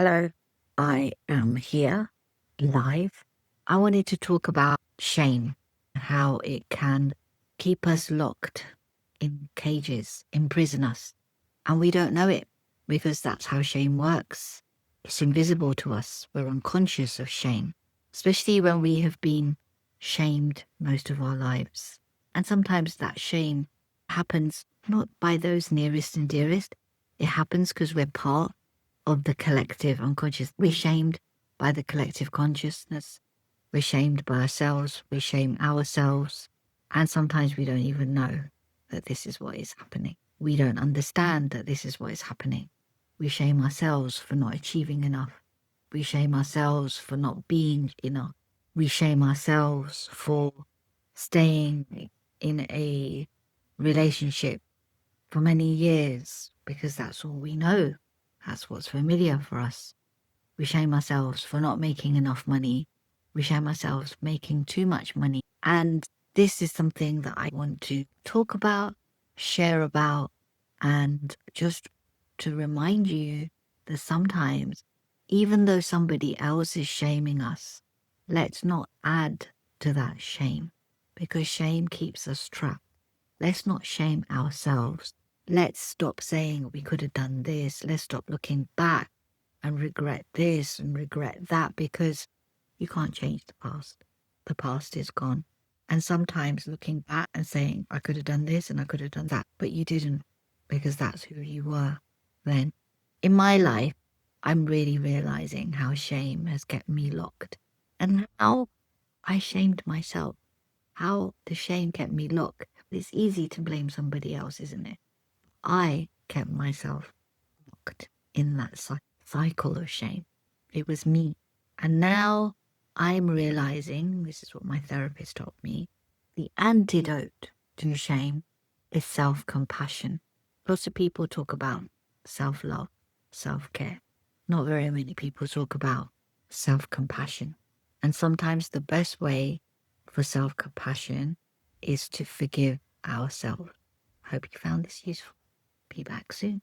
Hello, I am here live. I wanted to talk about shame, how it can keep us locked in cages, imprison us, and we don't know it because that's how shame works. It's invisible to us. We're unconscious of shame, especially when we have been shamed most of our lives. And sometimes that shame happens not by those nearest and dearest. It happens because we're part of the collective unconscious. We're shamed by the collective consciousness. We're shamed by ourselves. We shame ourselves. And sometimes we don't even know that this is what is happening. We don't understand that this is what is happening. We shame ourselves for not achieving enough. We shame ourselves for not being enough. We shame ourselves for staying in a relationship for many years because that's all we know. That's what's familiar for us. We shame ourselves for not making enough money. We shame ourselves for making too much money. And this is something that I want to talk about, share about, and just to remind you that sometimes, even though somebody else is shaming us, let's not add to that shame because shame keeps us trapped. Let's not shame ourselves. Let's stop saying we could have done this. Let's stop looking back and regret this and regret that because you can't change the past. The past is gone. And sometimes looking back and saying, I could have done this and I could have done that, but you didn't because that's who you were then. In my life, I'm really realizing how shame has kept me locked and how I shamed myself. How the shame kept me locked. It's easy to blame somebody else, isn't it? I kept myself locked in that cycle of shame. It was me. And now I'm realizing, this is what my therapist taught me, the antidote to shame is self-compassion. Lots of people talk about self-love, self-care. Not very many people talk about self-compassion. And sometimes the best way for self-compassion is to forgive ourselves. Hope you found this useful. Be back soon.